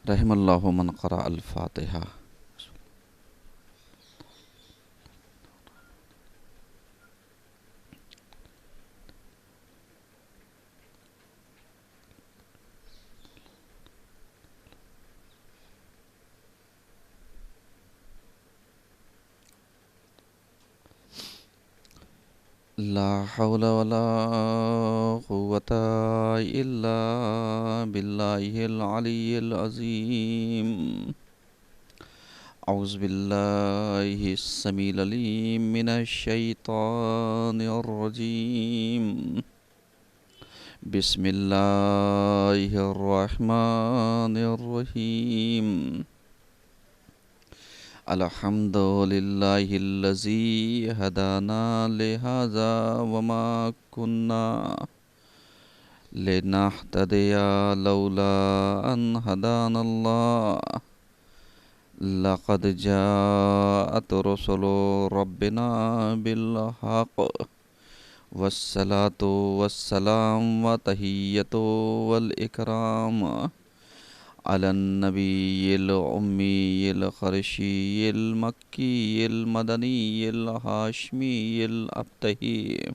رحم اللہ من قرأ الفاتحہ۔ لا حول ولا قوة إلا بالله العلي العظيم۔ أعوذ بالله السميع العليم من الشيطان الرجيم۔ بسم الله الرحمن الرحيم۔ الحمد لله الذي هدانا لهذا وما كنا لنهتدي لولا أن هدانا الله لقد جاءت رسل ربنا بالحق والصلاة والسلام وتحية والإكرام على النبي الأمي القرشي المكي المدني الهاشمي الأبتهي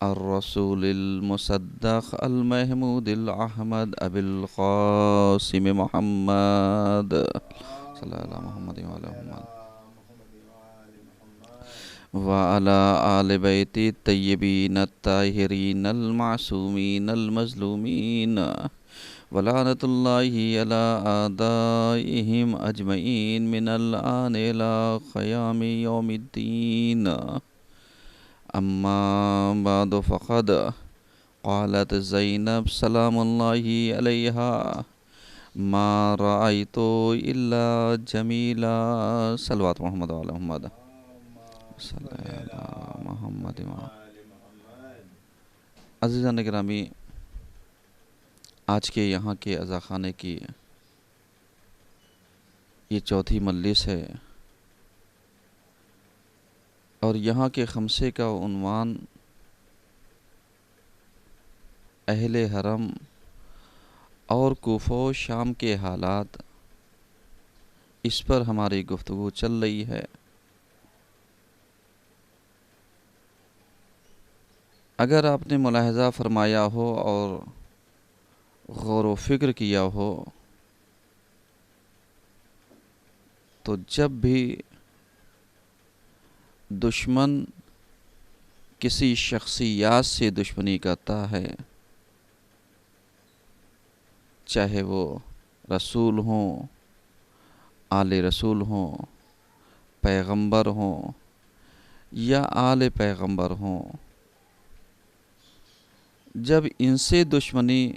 الرسول المصدق المحمود الأحمد أبي القاسم محمد صلى الله على محمد وعلى محمد وعلى آل بيت الطيبين الطاهرين المعصومين المظلومين ولعنة الله على أعدائهم أجمعين من الآن إلى قيام يوم الدين۔ أما بعد فقد قالت زينب سلام الله عليها ما رأيت إلا جميلا۔ صلوات محمد وعلى محمد صلی اللہ علی محمد۔ عزیزان گرامی، آج کے یہاں کے عزا خانے کی یہ چوتھی مجلس ہے، اور یہاں کے خمسے کا عنوان اہل حرم اور کوفہ و شام کے حالات، اس پر ہماری گفتگو چل رہی ہے۔ اگر آپ نے ملاحظہ فرمایا ہو اور غور و فکر کیا ہو تو جب بھی دشمن کسی شخصیات سے دشمنی کرتا ہے، چاہے وہ رسول ہوں، آل رسول ہوں، پیغمبر ہوں یا آل پیغمبر ہوں، جب ان سے دشمنی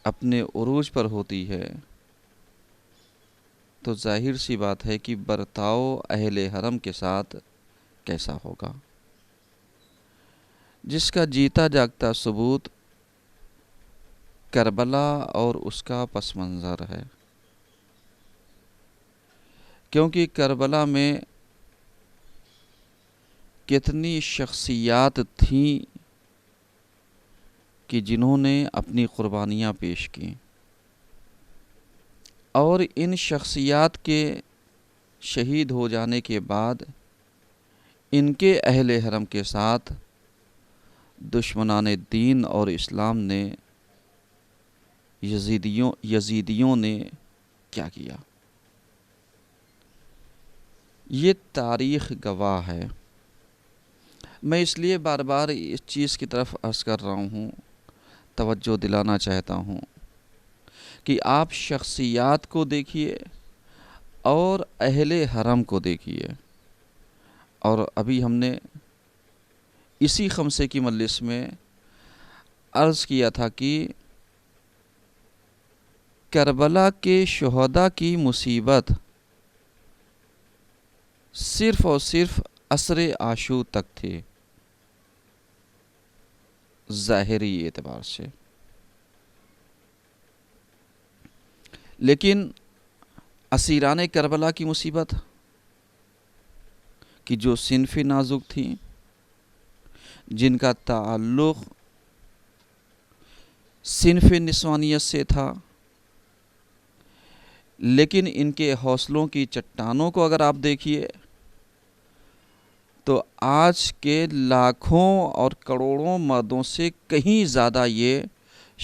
اپنے عروج پر ہوتی ہے تو ظاہر سی بات ہے کہ برتاؤ اہل حرم کے ساتھ کیسا ہوگا، جس کا جیتا جاگتا ثبوت کربلا اور اس کا پس منظر ہے۔ کیونکہ کربلا میں کتنی شخصیات تھیں کہ جنہوں نے اپنی قربانیاں پیش کیں، اور ان شخصیات کے شہید ہو جانے کے بعد ان کے اہل حرم کے ساتھ دشمنان دین اور اسلام نے یزیدیوں نے کیا کیا، یہ تاریخ گواہ ہے۔ میں اس لیے بار بار اس چیز کی طرف عرض کر رہا ہوں، توجہ دلانا چاہتا ہوں کہ آپ شخصیات کو دیکھیے اور اہل حرم کو دیکھیے۔ اور ابھی ہم نے اسی خمسے کی مجلس میں عرض کیا تھا کہ کربلا کے شہداء کی مصیبت صرف اور صرف عصر عاشور تک تھی، ظاہری اعتبار سے، لیکن اسیران کربلا کی مصیبت کہ جو صنفی نازک تھیں، جن کا تعلق صنف نسوانیت سے تھا، لیکن ان کے حوصلوں کی چٹانوں کو اگر آپ دیکھیے تو آج کے لاکھوں اور کروڑوں مردوں سے کہیں زیادہ یہ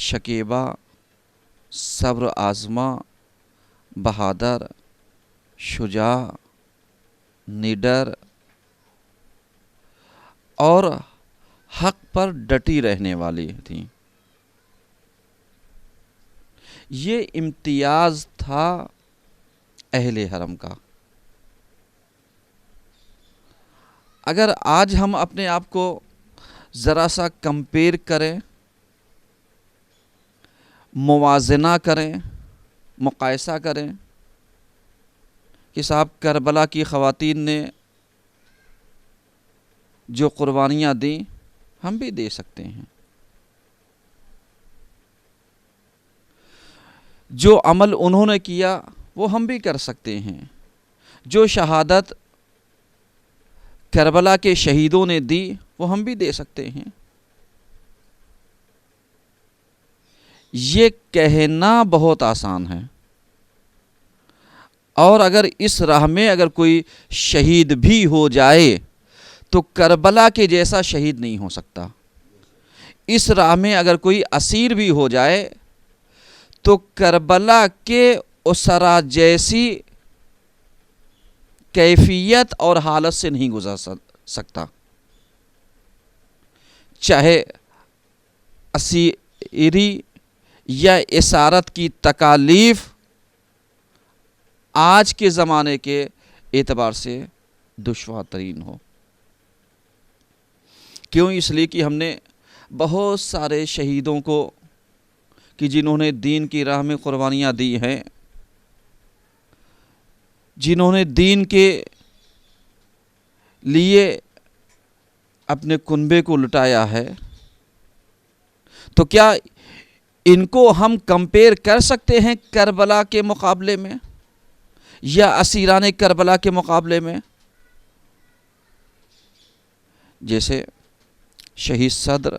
شکیبا، صبر آزما، بہادر، شجاع، نڈر اور حق پر ڈٹی رہنے والی تھیں۔ یہ امتیاز تھا اہل حرم کا۔ اگر آج ہم اپنے آپ کو ذرا سا کمپیئر کریں، موازنہ کریں، مقایسہ کریں کہ صاحب کربلا کی خواتین نے جو قربانیاں دیں ہم بھی دے سکتے ہیں، جو عمل انہوں نے کیا وہ ہم بھی کر سکتے ہیں، جو شہادت کربلا کے شہیدوں نے دی وہ ہم بھی دے سکتے ہیں۔ یہ کہنا بہت آسان ہے، اور اگر اس راہ میں اگر کوئی شہید بھی ہو جائے تو کربلا کے جیسا شہید نہیں ہو سکتا۔ اس راہ میں اگر کوئی اسیر بھی ہو جائے تو کربلا کے اسرا جیسی کیفیت اور حالت سے نہیں گزر سکتا، چاہے اسیری یا اسارت کی تکالیف آج کے زمانے کے اعتبار سے دشوار ترین ہو۔ کیوں؟ اس لیے کہ ہم نے بہت سارے شہیدوں کو کہ جنہوں نے دین کی راہ میں قربانیاں دی ہیں، جنہوں نے دین کے لیے اپنے کنبے کو لٹایا ہے، تو کیا ان کو ہم کمپیئر کر سکتے ہیں کربلا کے مقابلے میں یا اسیران کربلا کے مقابلے میں؟ جیسے شہید صدر،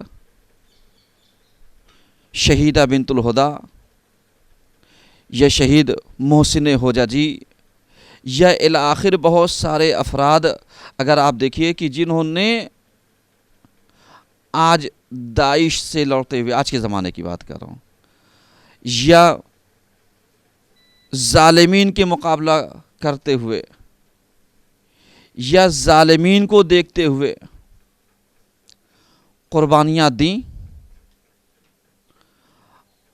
شہیدہ بنت الہدا یا شہید محسن حجاجی یا الاخر بہت سارے افراد اگر آپ دیکھیے کہ جنہوں نے آج داعش سے لڑتے ہوئے، آج کے زمانے کی بات کر رہا ہوں، یا ظالمین کے مقابلہ کرتے ہوئے یا ظالمین کو دیکھتے ہوئے قربانیاں دیں،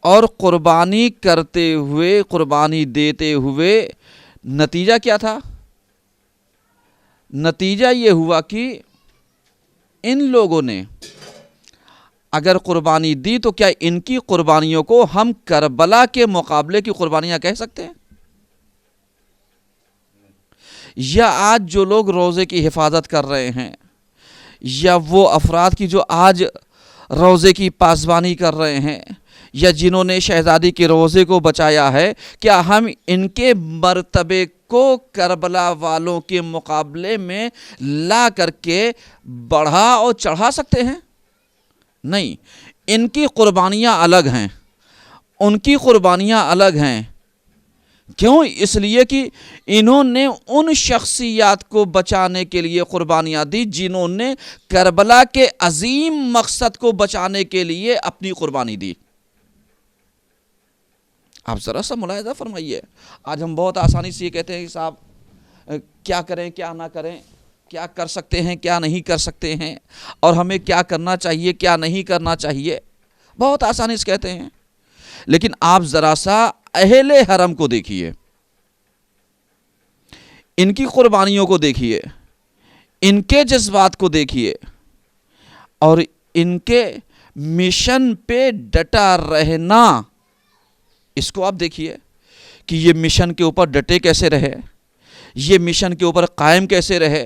اور قربانی کرتے ہوئے، قربانی دیتے ہوئے نتیجہ کیا تھا؟ نتیجہ یہ ہوا کہ ان لوگوں نے اگر قربانی دی تو کیا ان کی قربانیوں کو ہم کربلا کے مقابلے کی قربانیاں کہہ سکتے ہیں؟ یا آج جو لوگ روزے کی حفاظت کر رہے ہیں، یا وہ افراد کی جو آج روزے کی پاسبانی کر رہے ہیں، یا جنہوں نے شہزادی کے روزے کو بچایا ہے، کیا ہم ان کے مرتبے کو کربلا والوں کے مقابلے میں لا کر کے بڑھا اور چڑھا سکتے ہیں؟ نہیں، ان کی قربانیاں الگ ہیں، ان کی قربانیاں الگ ہیں۔ کیوں؟ اس لیے کہ انہوں نے ان شخصیات کو بچانے کے لیے قربانیاں دی جنہوں نے کربلا کے عظیم مقصد کو بچانے کے لیے اپنی قربانی دی۔ آپ ذرا سا ملاحظہ فرمائیے، آج ہم بہت آسانی سے یہ کہتے ہیں کہ صاحب کیا کریں کیا نہ کریں، کیا کر سکتے ہیں کیا نہیں کر سکتے ہیں، اور ہمیں کیا کرنا چاہیے کیا نہیں کرنا چاہیے، بہت آسانی سے کہتے ہیں۔ لیکن آپ ذرا سا اہل حرم کو دیکھیے، ان کی قربانیوں کو دیکھیے، ان کے جذبات کو دیکھیے، اور ان کے مشن پہ ڈٹا رہنا، اس کو آپ دیکھیے کہ یہ مشن کے اوپر ڈٹے کیسے رہے، یہ مشن کے اوپر قائم کیسے رہے۔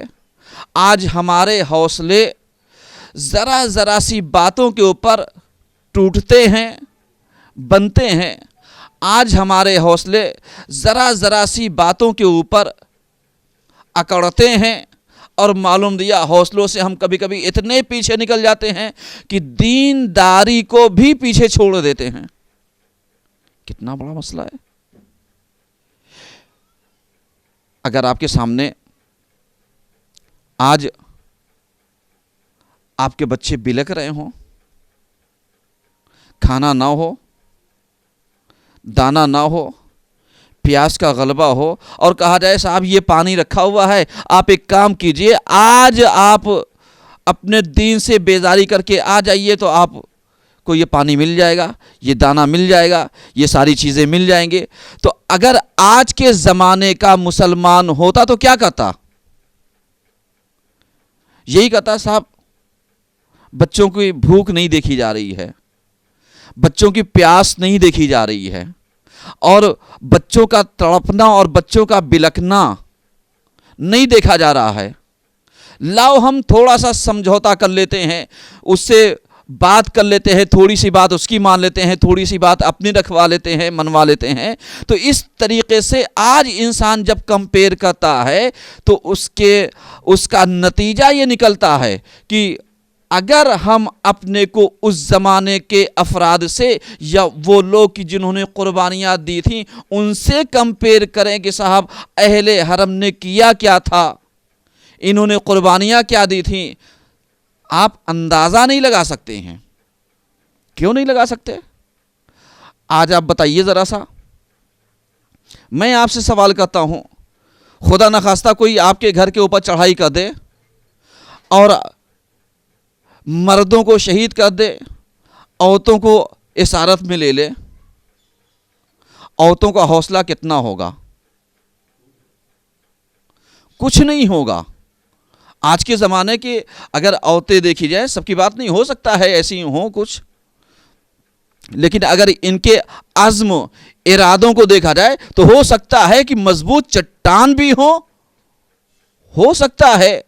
آج ہمارے حوصلے ذرا ذرا سی باتوں کے اوپر ٹوٹتے ہیں، بنتے ہیں۔ آج ہمارے حوصلے ذرا ذرا سی باتوں کے اوپر اکڑتے ہیں، اور معلوم دیا حوصلوں سے ہم کبھی کبھی اتنے پیچھے نکل جاتے ہیں کہ دینداری کو بھی پیچھے چھوڑ دیتے ہیں. کتنا بڑا مسئلہ ہے. اگر آپ کے سامنے آج آپ کے بچے بلک رہے ہوں، کھانا نہ ہو، دانا نہ ہو، پیاس کا غلبہ ہو، اور کہا جائے صاحب یہ پانی رکھا ہوا ہے، آپ ایک کام کیجئے، آج آپ اپنے دین سے بیزاری کر کے آ جائیے تو آپ کو یہ پانی مل جائے گا، یہ دانا مل جائے گا، یہ ساری چیزیں مل جائیں گے. تو اگر آج کے زمانے کا مسلمان ہوتا تو کیا کرتا؟ یہی کہتا صاحب بچوں کی بھوک نہیں دیکھی جا رہی ہے، بچوں کی پیاس نہیں دیکھی جا رہی ہے، اور بچوں کا تڑپنا اور بچوں کا بلکنا نہیں دیکھا جا رہا ہے. لاؤ ہم تھوڑا سا سمجھوتا کر لیتے ہیں، اس سے بات کر لیتے ہیں، تھوڑی سی بات اس کی مان لیتے ہیں، تھوڑی سی بات اپنی رکھوا لیتے ہیں، منوا لیتے ہیں. تو اس طریقے سے آج انسان جب کمپیئر کرتا ہے تو اس کا نتیجہ یہ نکلتا ہے کہ اگر ہم اپنے کو اس زمانے کے افراد سے یا وہ لوگ جنہوں نے قربانیاں دی تھیں ان سے کمپیئر کریں کہ صاحب اہل حرم نے کیا کیا تھا، انہوں نے قربانیاں کیا دی تھیں، آپ اندازہ نہیں لگا سکتے ہیں. کیوں نہیں لگا سکتے؟ آج آپ بتائیے ذرا سا. میں آپ سے سوال کرتا ہوں، خدا نخواستہ کوئی آپ کے گھر کے اوپر چڑھائی کر دے اور مردوں کو شہید کر دے، عورتوں کو اسارت میں لے لے، عورتوں کا حوصلہ کتنا ہوگا؟ کچھ نہیں ہوگا. آج کے زمانے کے اگر عورتیں دیکھی جائیں، سب کی بات نہیں ہو سکتا ہے ایسی ہوں کچھ، لیکن اگر ان کے عزم ارادوں کو دیکھا جائے تو ہو سکتا ہے کہ مضبوط چٹان بھی ہو سکتا ہے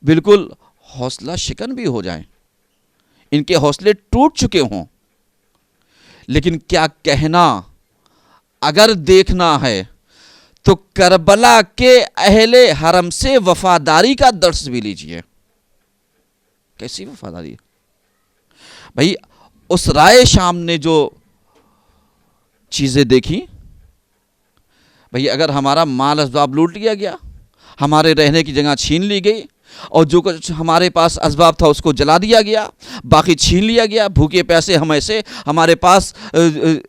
بالکل حوصلہ شکن بھی ہو جائیں، ان کے حوصلے ٹوٹ چکے ہوں. لیکن کیا کہنا، اگر دیکھنا ہے تو کربلا کے اہل حرم سے وفاداری کا درس بھی لیجئے. کیسی وفاداری ہے بھائی؟ اس رائے شام نے جو چیزیں دیکھی بھائی، اگر ہمارا مال اسباب لوٹ لیا گیا، ہمارے رہنے کی جگہ چھین لی گئی، اور جو کچھ ہمارے پاس اسباب تھا اس کو جلا دیا گیا، باقی چھین لیا گیا، بھوکے پیاسے ہم ایسے، ہمارے پاس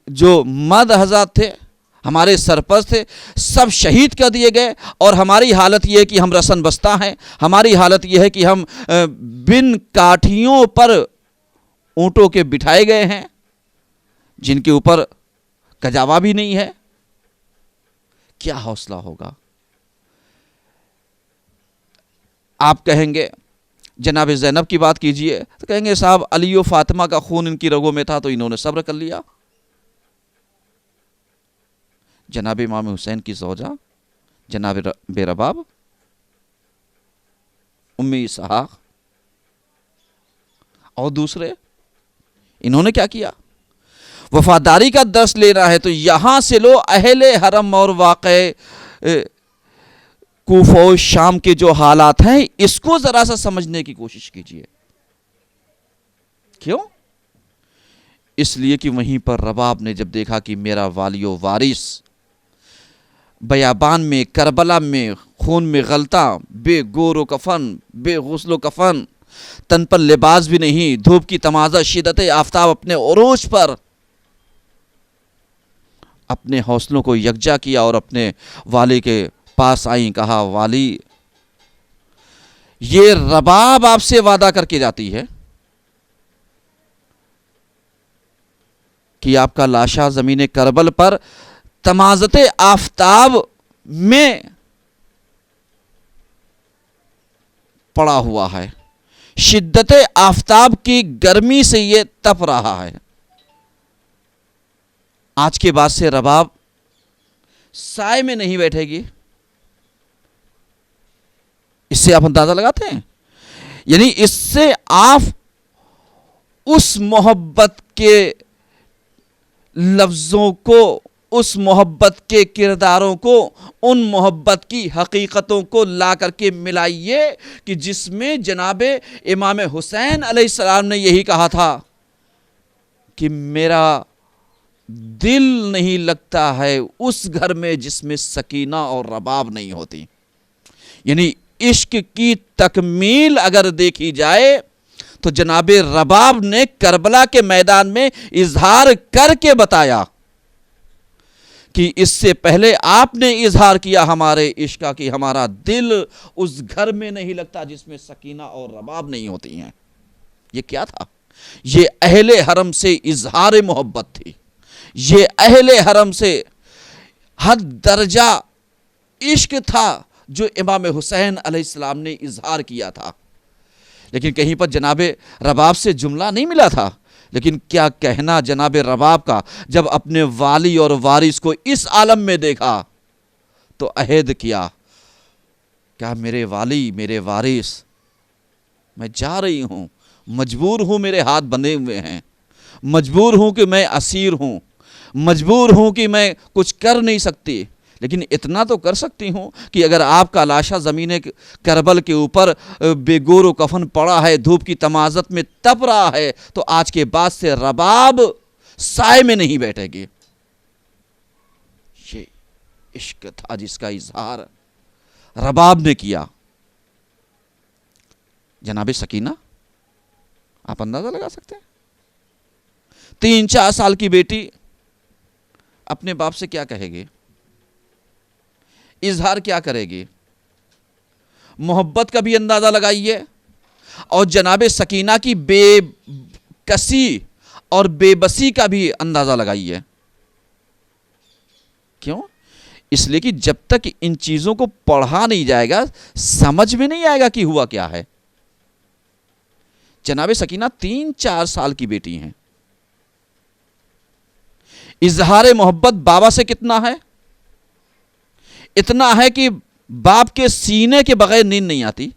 جو مرد حضرات تھے، ہمارے سرپرست تھے، سب شہید کر دیے گئے، اور ہماری حالت یہ ہے کہ ہم رسن بستہ ہیں، ہماری حالت یہ ہے کہ ہم بن کاٹھیوں پر اونٹوں کے بٹھائے گئے ہیں جن کے اوپر کجاوا بھی نہیں ہے. کیا حوصلہ ہوگا؟ آپ کہیں گے جناب زینب کی بات کیجئے تو کہیں گے صاحب علی و فاطمہ کا خون ان کی رگوں میں تھا تو انہوں نے صبر کر لیا. جناب امام حسین کی زوجہ جناب بے رباب امی اسحاق اور دوسرے، انہوں نے کیا کیا؟ وفاداری کا درس لینا ہے تو یہاں سے لو. اہل حرم اور واقع کوفہ و شام کے جو حالات ہیں اس کو ذرا سا سمجھنے کی کوشش کیجئے. کیوں؟ اس لیے کہ وہیں پر رباب نے جب دیکھا کہ میرا والی و وارث بیابان میں، کربلا میں، خون میں غلطہ، بے گور و کفن، بے غسل و کفن، تن پر لباس بھی نہیں، دھوپ کی تمازہ، شدت آفتاب اپنے عروج پر، اپنے حوصلوں کو یکجا کیا اور اپنے والی کے پاس آئیں. کہا والی یہ رباب آپ سے وعدہ کر کے جاتی ہے کہ آپ کا لاشا زمین کربل پر تمازت آفتاب میں پڑا ہوا ہے، شدت آفتاب کی گرمی سے یہ تپ رہا ہے. آج کے بعد سے رباب سائے میں نہیں بیٹھے گی. اس سے آپ اندازہ لگاتے ہیں، یعنی اس سے آپ اس محبت کے لفظوں کو، اس محبت کے کرداروں کو، ان محبت کی حقیقتوں کو لا کر کے ملائیے کہ جس میں جناب امام حسین علیہ السلام نے یہی کہا تھا کہ میرا دل نہیں لگتا ہے اس گھر میں جس میں سکینہ اور رباب نہیں ہوتی. یعنی عشق کی تکمیل اگر دیکھی جائے تو جناب رباب نے کربلا کے میدان میں اظہار کر کے بتایا کہ اس سے پہلے آپ نے اظہار کیا ہمارے عشق کا کہ ہمارا دل اس گھر میں نہیں لگتا جس میں سکینہ اور رباب نہیں ہوتی ہیں. یہ کیا تھا؟ یہ اہل حرم سے اظہار محبت تھی. یہ اہل حرم سے حد درجہ عشق تھا جو امام حسین علیہ السلام نے اظہار کیا تھا. لیکن کہیں پر جناب رباب سے جملہ نہیں ملا تھا. لیکن کیا کہنا جناب رباب کا جب اپنے والی اور وارث کو اس عالم میں دیکھا تو عہد کیا کہ میرے والی میرے وارث میں جا رہی ہوں، مجبور ہوں، میرے ہاتھ بندھے ہوئے ہیں، مجبور ہوں کہ میں اسیر ہوں، مجبور ہوں کہ میں کچھ کر نہیں سکتی، لیکن اتنا تو کر سکتی ہوں کہ اگر آپ کا لاشا زمین کربل کے اوپر بے گور و کفن پڑا ہے، دھوپ کی تمازت میں تپ رہا ہے، تو آج کے بعد سے رباب سائے میں نہیں بیٹھے گی. یہ عشق تھا جس کا اظہار رباب نے کیا. جناب سکینہ آپ اندازہ لگا سکتے ہیں 3-4 سال کی بیٹی اپنے باپ سے کیا کہے گی، اظہار کیا کرے گی. محبت کا بھی اندازہ لگائیے اور جناب سکینہ کی بے کسی اور بے بسی کا بھی اندازہ لگائیے. کیوں؟ اس لیے کہ جب تک ان چیزوں کو پڑھا نہیں جائے گا سمجھ میں نہیں آئے گا کہ ہوا کیا ہے. جناب سکینہ 3-4 سال کی بیٹی ہیں. اظہار محبت بابا سے کتنا ہے؟ اتنا ہے کہ باپ کے سینے کے بغیر نیند نہیں آتی.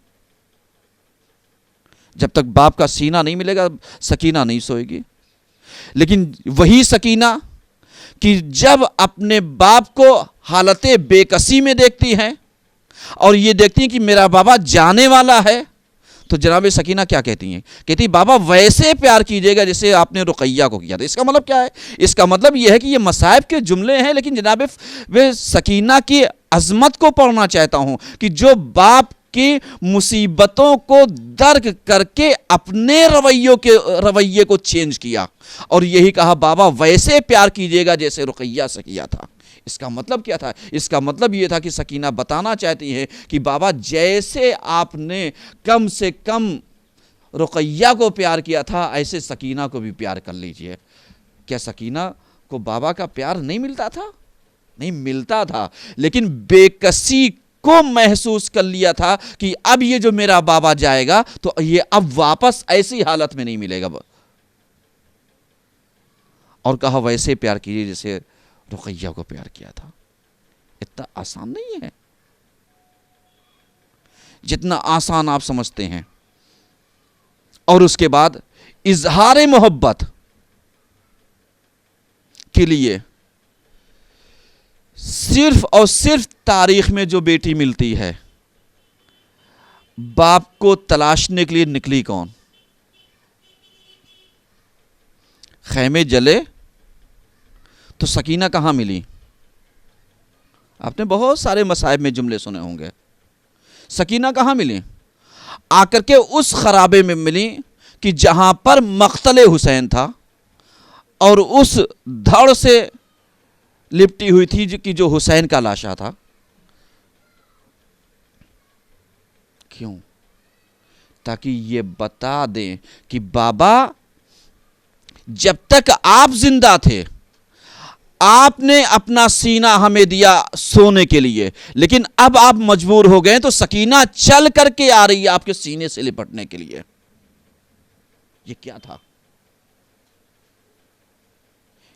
جب تک باپ کا سینہ نہیں ملے گا سکینہ نہیں سوئے گی. لیکن وہی سکینہ کہ جب اپنے باپ کو حالت بے کسی میں دیکھتی ہیں اور یہ دیکھتی ہیں کہ میرا بابا جانے والا ہے تو جناب سکینہ کیا کہتی ہیں؟ کہتی بابا ویسے پیار کیجیے گا جیسے آپ نے رقیہ کو کیا تھا. اس کا مطلب کیا ہے؟ اس کا مطلب یہ ہے کہ یہ مصائب کے جملے ہیں، لیکن جناب سکینہ کی عظمت کو پڑھنا چاہتا ہوں کہ جو باپ کی مصیبتوں کو درک کر کے اپنے رویے کو چینج کیا اور یہی کہا بابا ویسے پیار کیجیے گا جیسے رقیہ سے کیا تھا. اس کا مطلب کیا تھا؟ اس کا مطلب یہ تھا کہ سکینہ بتانا چاہتی ہے کہ بابا جیسے آپ نے کم سے کم رقیہ کو پیار کیا تھا ایسے سکینہ کو بھی پیار کر لیجئے. کیا سکینہ کو بابا کا پیار نہیں ملتا تھا؟ نہیں ملتا تھا، لیکن بے کسی کو محسوس کر لیا تھا کہ اب یہ جو میرا بابا جائے گا تو یہ اب واپس ایسی حالت میں نہیں ملے گا. اور کہا ویسے پیار کیجیے جیسے رقیہ کو پیار کیا تھا. اتنا آسان نہیں ہے جتنا آسان آپ سمجھتے ہیں. اور اس کے بعد اظہار محبت کے لیے صرف اور صرف تاریخ میں جو بیٹی ملتی ہے باپ کو تلاشنے کے لیے نکلی کون؟ خیمے جلے تو سکینہ کہاں ملی؟ آپ نے بہت سارے مصائب میں جملے سنے ہوں گے. سکینہ کہاں ملی؟ آ کر کے اس خرابے میں ملی کہ جہاں پر مقتل حسین تھا اور اس دھڑ سے لپٹی ہوئی تھی کہ جو حسین کا لاشا تھا. کیوں؟ تاکہ یہ بتا دیں کہ بابا جب تک آپ زندہ تھے آپ نے اپنا سینہ ہمیں دیا سونے کے لیے، لیکن اب آپ مجبور ہو گئے تو سکینہ چل کر کے آ رہی ہے آپ کے سینے سے لپٹنے کے لیے. یہ کیا تھا؟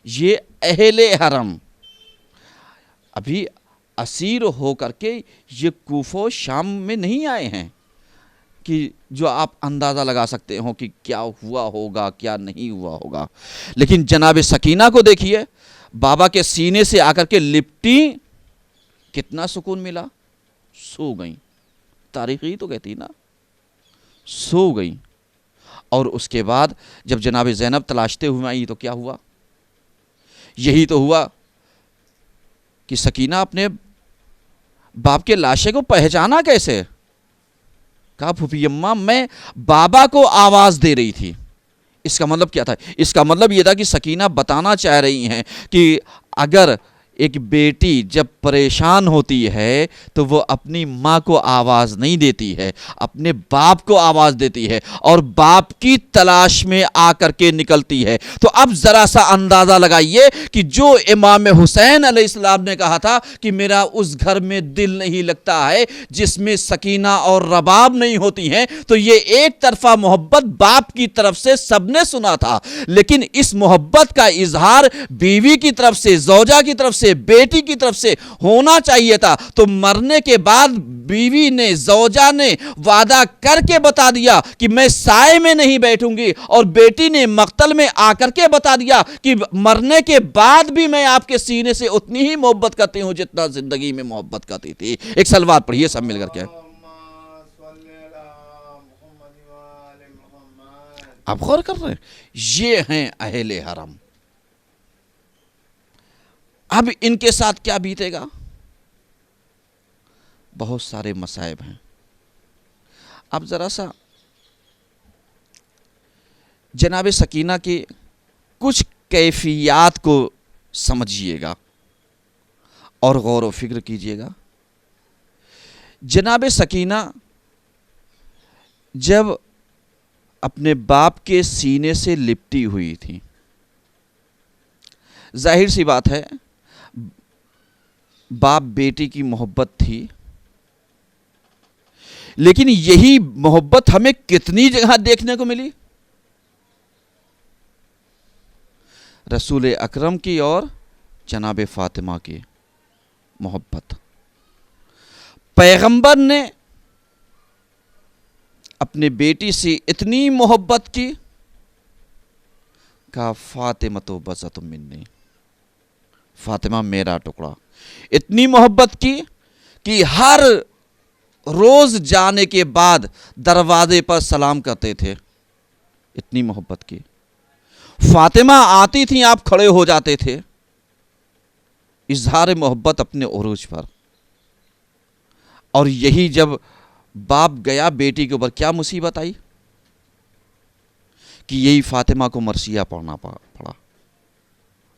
یہ اہل حرم ابھی اسیر ہو کر کے یہ کوفہ و شام میں نہیں آئے ہیں کہ جو آپ اندازہ لگا سکتے ہو کہ کیا ہوا ہوگا کیا نہیں ہوا ہوگا. لیکن جناب سکینہ کو دیکھیے، بابا کے سینے سے آ کر کے لپٹی کتنا سکون ملا؟ سو گئیں. تاریخ ہی تو کہتی نا، سو گئیں. اور اس کے بعد جب جناب زینب تلاشتے ہوئے آئیں تو کیا ہوا؟ یہی تو ہوا کہ سکینہ اپنے باپ کے لاشے کو پہچانا کیسے؟ کہا پھوپھی اماں میں بابا کو آواز دے رہی تھی. اس کا مطلب کیا تھا؟ اس کا مطلب یہ تھا کہ سکینہ بتانا چاہ رہی ہیں کہ اگر ایک بیٹی جب پریشان ہوتی ہے تو وہ اپنی ماں کو آواز نہیں دیتی ہے، اپنے باپ کو آواز دیتی ہے اور باپ کی تلاش میں آ کر کے نکلتی ہے. تو اب ذرا سا اندازہ لگائیے کہ جو امام حسین علیہ السلام نے کہا تھا کہ میرا اس گھر میں دل نہیں لگتا ہے جس میں سکینہ اور رباب نہیں ہوتی ہیں، تو یہ ایک طرفہ محبت باپ کی طرف سے سب نے سنا تھا، لیکن اس محبت کا اظہار بیوی کی طرف سے، زوجہ کی طرف سے، بیٹی کی طرف سے ہونا چاہیے تھا. تو مرنے کے بعد بیوی نے، زوجہ نے وعدہ کر کے بتا دیا کہ میں سائے میں نہیں بیٹھوں گی، اور بیٹی نے مقتل میں آ کر کے بتا دیا کہ مرنے کے بعد بھی میں آپ کے سینے سے اتنی ہی محبت کرتی ہوں جتنا زندگی میں محبت کرتی تھی. ایک سلوات پڑھیے سب مل کر کے. آپ غور کر رہے ہیں؟ یہ ہیں اہل حرم. اب ان کے ساتھ کیا بیتے گا؟ بہت سارے مصائب ہیں. اب ذرا سا جناب سکینہ کی کچھ کیفیات کو سمجھیے گا اور غور و فکر کیجیے گا. جناب سکینہ جب اپنے باپ کے سینے سے لپٹی ہوئی تھی، ظاہر سی بات ہے باپ بیٹی کی محبت تھی، لیکن یہی محبت ہمیں کتنی جگہ دیکھنے کو ملی؟ رسول اکرم کی اور جناب فاطمہ کی محبت. پیغمبر نے اپنے بیٹی سے اتنی محبت کی، کہا فاطمہ تو بذۃ منی، فاطمہ میرا ٹکڑا. اتنی محبت کی کہ ہر روز جانے کے بعد دروازے پر سلام کرتے تھے. اتنی محبت کی. فاطمہ آتی تھیں آپ کھڑے ہو جاتے تھے. اظہار محبت اپنے عروج پر. اور یہی جب باپ گیا بیٹی کے اوپر کیا مصیبت آئی کہ یہی فاطمہ کو مرثیہ پڑھنا پڑا.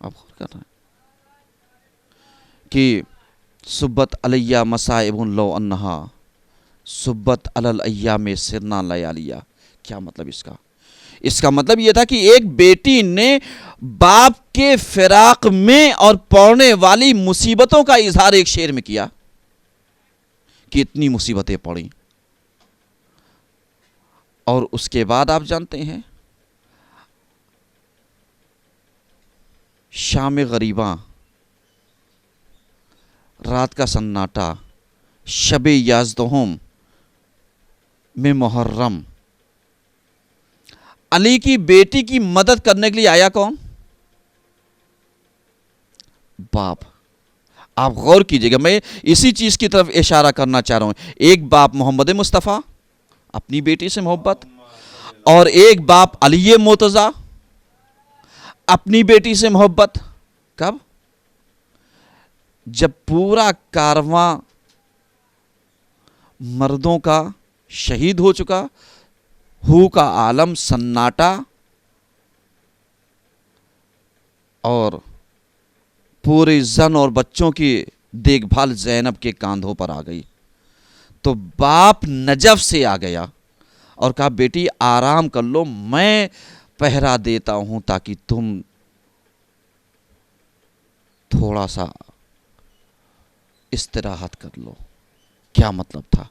آپ غور کر رہے ہیں کہ سبت علیہ مصائب لو انہا سبت علی الایام سرنا لیالیا. کیا مطلب اس کا؟ اس کا مطلب یہ تھا کہ ایک بیٹی نے باپ کے فراق میں اور پڑنے والی مصیبتوں کا اظہار ایک شعر میں کیا کہ اتنی مصیبتیں پڑیں. اور اس کے بعد آپ جانتے ہیں شام غریباں، رات کا سناٹا، شب یازدہم میں محرم، علی کی بیٹی کی مدد کرنے کے لیے آیا کون؟ باپ. آپ غور کیجئے گا، میں اسی چیز کی طرف اشارہ کرنا چاہ رہا ہوں. ایک باپ محمد مصطفیٰ اپنی بیٹی سے محبت، اور ایک باپ علی مرتضیٰ اپنی بیٹی سے محبت. کب؟ جب پورا کارواں مردوں کا شہید ہو چکا، ہو کا عالم سناٹا، اور پورے زن اور بچوں کی دیکھ بھال زینب کے کاندھوں پر آ گئی. تو باپ نجف سے آ گیا اور کہا بیٹی آرام کر لو، میں پہرا دیتا ہوں تاکہ تم تھوڑا سا استراحت کر لو. کیا مطلب تھا؟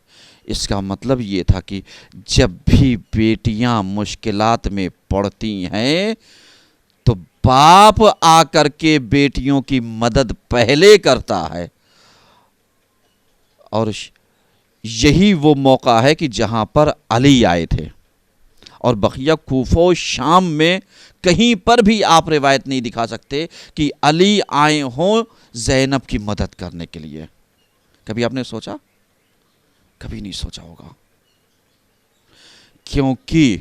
اس کا مطلب یہ تھا کہ جب بھی بیٹیاں مشکلات میں پڑتی ہیں تو باپ آ کر کے بیٹیوں کی مدد پہلے کرتا ہے. اور یہی وہ موقع ہے کہ جہاں پر علی آئے تھے، اور بقیہ کوفہ و شام میں کہیں پر بھی آپ روایت نہیں دکھا سکتے کہ علی آئے ہوں زینب کی مدد کرنے کے لیے. کبھی آپ نے سوچا؟ کبھی نہیں سوچا ہوگا، کیونکہ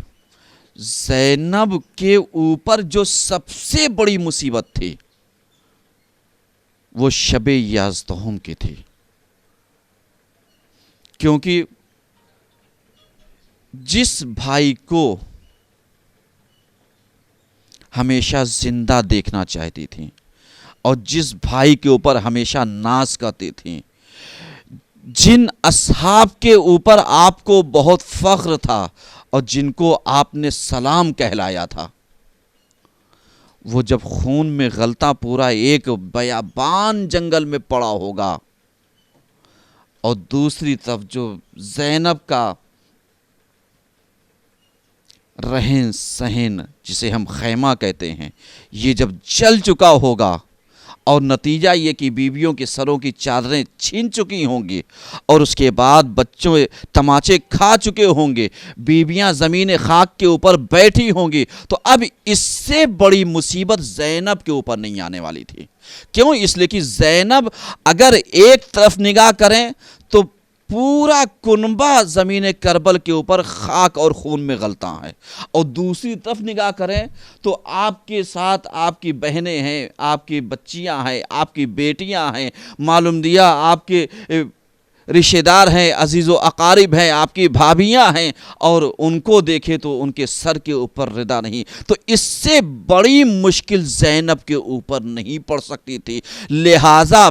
زینب کے اوپر جو سب سے بڑی مصیبت تھی وہ شب یازدہم کی تھی، کیونکہ جس بھائی کو ہمیشہ زندہ دیکھنا چاہتی تھیں اور جس بھائی کے اوپر ہمیشہ ناز کرتی تھیں، جن اصحاب کے اوپر آپ کو بہت فخر تھا اور جن کو آپ نے سلام کہلایا تھا، وہ جب خون میں غلطہ پورا ایک بیابان جنگل میں پڑا ہوگا، اور دوسری طرف جو زینب کا رہن سہن جسے ہم خیمہ کہتے ہیں یہ جب جل چکا ہوگا، اور نتیجہ یہ کہ بیویوں کے سروں کی چادریں چھین چکی ہوں گی، اور اس کے بعد بچوں تماچے کھا چکے ہوں گے، بیویاں زمین خاک کے اوپر بیٹھی ہوں گی، تو اب اس سے بڑی مصیبت زینب کے اوپر نہیں آنے والی تھی۔ کیوں؟ اس لیے کہ زینب اگر ایک طرف نگاہ کریں تو پورا کنبہ زمین کربل کے اوپر خاک اور خون میں غلطاں ہے، اور دوسری طرف نگاہ کریں تو آپ کے ساتھ آپ کی بہنیں ہیں، آپ کی بچیاں ہیں، آپ کی بیٹیاں ہیں، معلوم دیا آپ کے رشتہ دار ہیں، عزیز و اقارب ہیں، آپ کی بھابیاں ہیں، اور ان کو دیکھیں تو ان کے سر کے اوپر ردا نہیں، تو اس سے بڑی مشکل زینب کے اوپر نہیں پڑ سکتی تھی۔ لہٰذا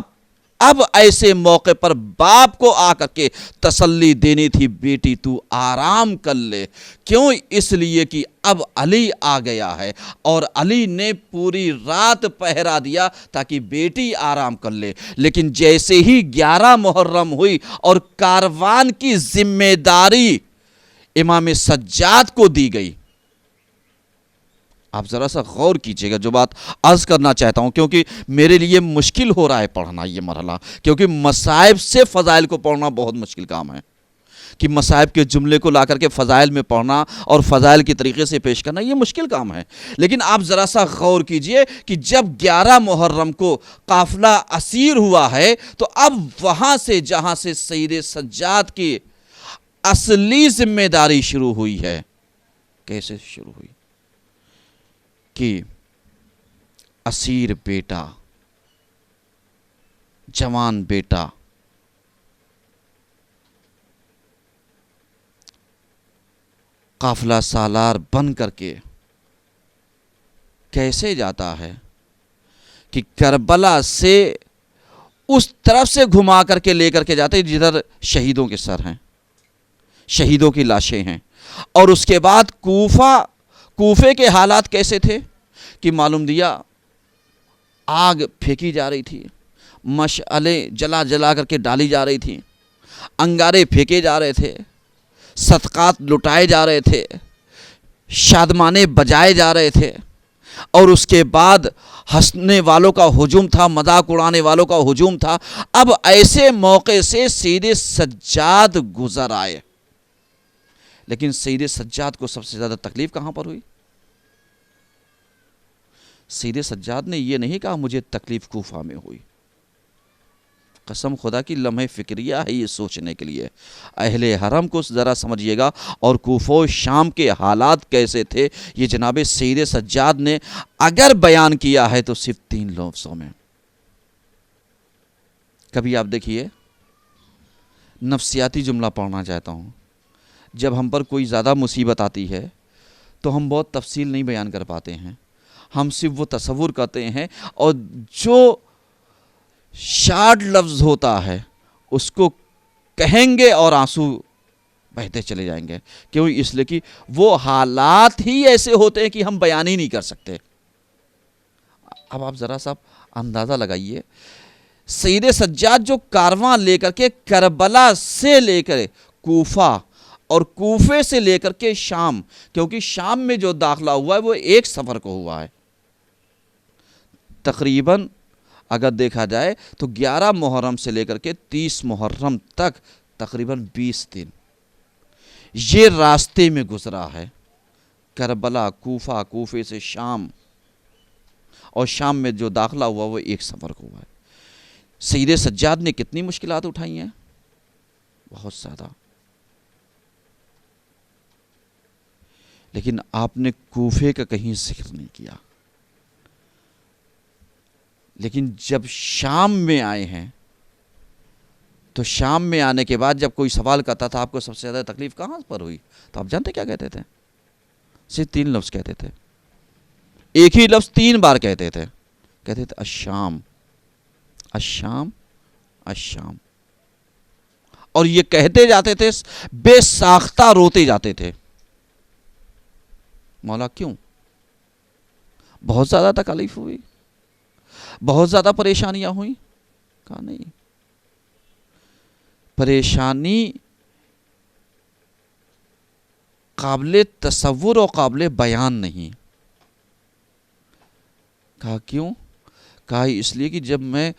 اب ایسے موقع پر باپ کو آ کر کے تسلی دینی تھی، بیٹی تو آرام کر لے۔ کیوں؟ اس لیے کہ اب علی آ گیا ہے، اور علی نے پوری رات پہرا دیا تاکہ بیٹی آرام کر لے۔ لیکن جیسے ہی 11 محرم ہوئی اور کاروان کی ذمہ داری امام سجاد کو دی گئی، آپ ذرا سا غور کیجئے گا جو بات عرض کرنا چاہتا ہوں، کیونکہ میرے لیے مشکل ہو رہا ہے پڑھنا یہ مرحلہ، کیونکہ مصائب سے فضائل کو پڑھنا بہت مشکل کام ہے، کہ مصائب کے جملے کو لا کر کے فضائل میں پڑھنا اور فضائل کی طریقے سے پیش کرنا یہ مشکل کام ہے۔ لیکن آپ ذرا سا غور کیجئے کہ جب 11 محرم کو قافلہ اسیر ہوا ہے تو اب وہاں سے جہاں سے سید سجاد کی اصلی ذمہ داری شروع ہوئی ہے، کیسے شروع ہوئی کہ اسیر بیٹا، جوان بیٹا قافلہ سالار بن کر کے کیسے جاتا ہے کہ کربلا سے اس طرف سے گھما کر کے لے کر کے جاتے جدھر شہیدوں کے سر ہیں، شہیدوں کی لاشیں ہیں، اور اس کے بعد کوفے کے حالات کیسے تھے کہ معلوم دیا آگ پھینکی جا رہی تھی، مشعلیں جلا جلا کر کے ڈالی جا رہی تھیں، انگارے پھینکے جا رہے تھے، صدقات لٹائے جا رہے تھے، شادمانے بجائے جا رہے تھے، اور اس کے بعد ہنسنے والوں کا ہجوم تھا، مذاق اڑانے والوں کا ہجوم تھا۔ اب ایسے موقع سے سید سجاد گزر آئے، لیکن سید سجاد کو سب سے زیادہ تکلیف کہاں پر ہوئی؟ سید سجاد نے یہ نہیں کہا مجھے تکلیف کوفہ میں ہوئی، قسم خدا کی لمحہ فکریہ ہے یہ سوچنے کے لیے۔ اہل حرم کو ذرا سمجھیے گا، اور کوفہ و شام کے حالات کیسے تھے یہ جناب سید سجاد نے اگر بیان کیا ہے تو صرف 3 لفظوں میں۔ کبھی آپ دیکھیے، نفسیاتی جملہ پڑھنا چاہتا ہوں، جب ہم پر کوئی زیادہ مصیبت آتی ہے تو ہم بہت تفصیل نہیں بیان کر پاتے ہیں، ہم صرف وہ تصور کرتے ہیں، اور جو شارٹ لفظ ہوتا ہے اس کو کہیں گے اور آنسو بہتے چلے جائیں گے۔ کیوں؟ اس لیے کہ وہ حالات ہی ایسے ہوتے ہیں کہ ہم بیان ہی نہیں کر سکتے۔ اب آپ ذرا سا اندازہ لگائیے، سید سجاد جو کارواں لے کر کے کربلا سے لے کر کوفہ اور کوفے سے لے کر کے شام، کیونکہ شام میں جو داخلہ ہوا ہے وہ ایک سفر کو ہوا ہے، تقریباً اگر دیکھا جائے تو 11 محرم سے لے کر کے 30 محرم تک تقریباً 20 دن یہ راستے میں گزرا ہے، کربلا، کوفہ، کوفے سے شام، اور شام میں جو داخلہ ہوا وہ ایک سفر کو ہوا ہے۔ سید سجاد نے کتنی مشکلات اٹھائی ہیں، بہت زیادہ، لیکن آپ نے کوفے کا کہیں ذکر نہیں کیا۔ لیکن جب شام میں آئے ہیں تو شام میں آنے کے بعد جب کوئی سوال کرتا تھا آپ کو سب سے زیادہ تکلیف کہاں پر ہوئی، تو آپ جانتے کیا کہتے تھے؟ صرف 3 لفظ کہتے تھے، ایک ہی لفظ 3 بار کہتے تھے، کہتے تھے الشام، الشام، الشام، اور یہ کہتے جاتے تھے بے ساختہ روتے جاتے تھے۔ مولا کیوں؟ بہت زیادہ تکلیف ہوئی، بہت زیادہ پریشانیاں ہوئیں؟ کہا نہیں، پریشانی قابل تصور اور قابل بیان نہیں۔ کہا کیوں؟ کہا اس لیے کہ جب میں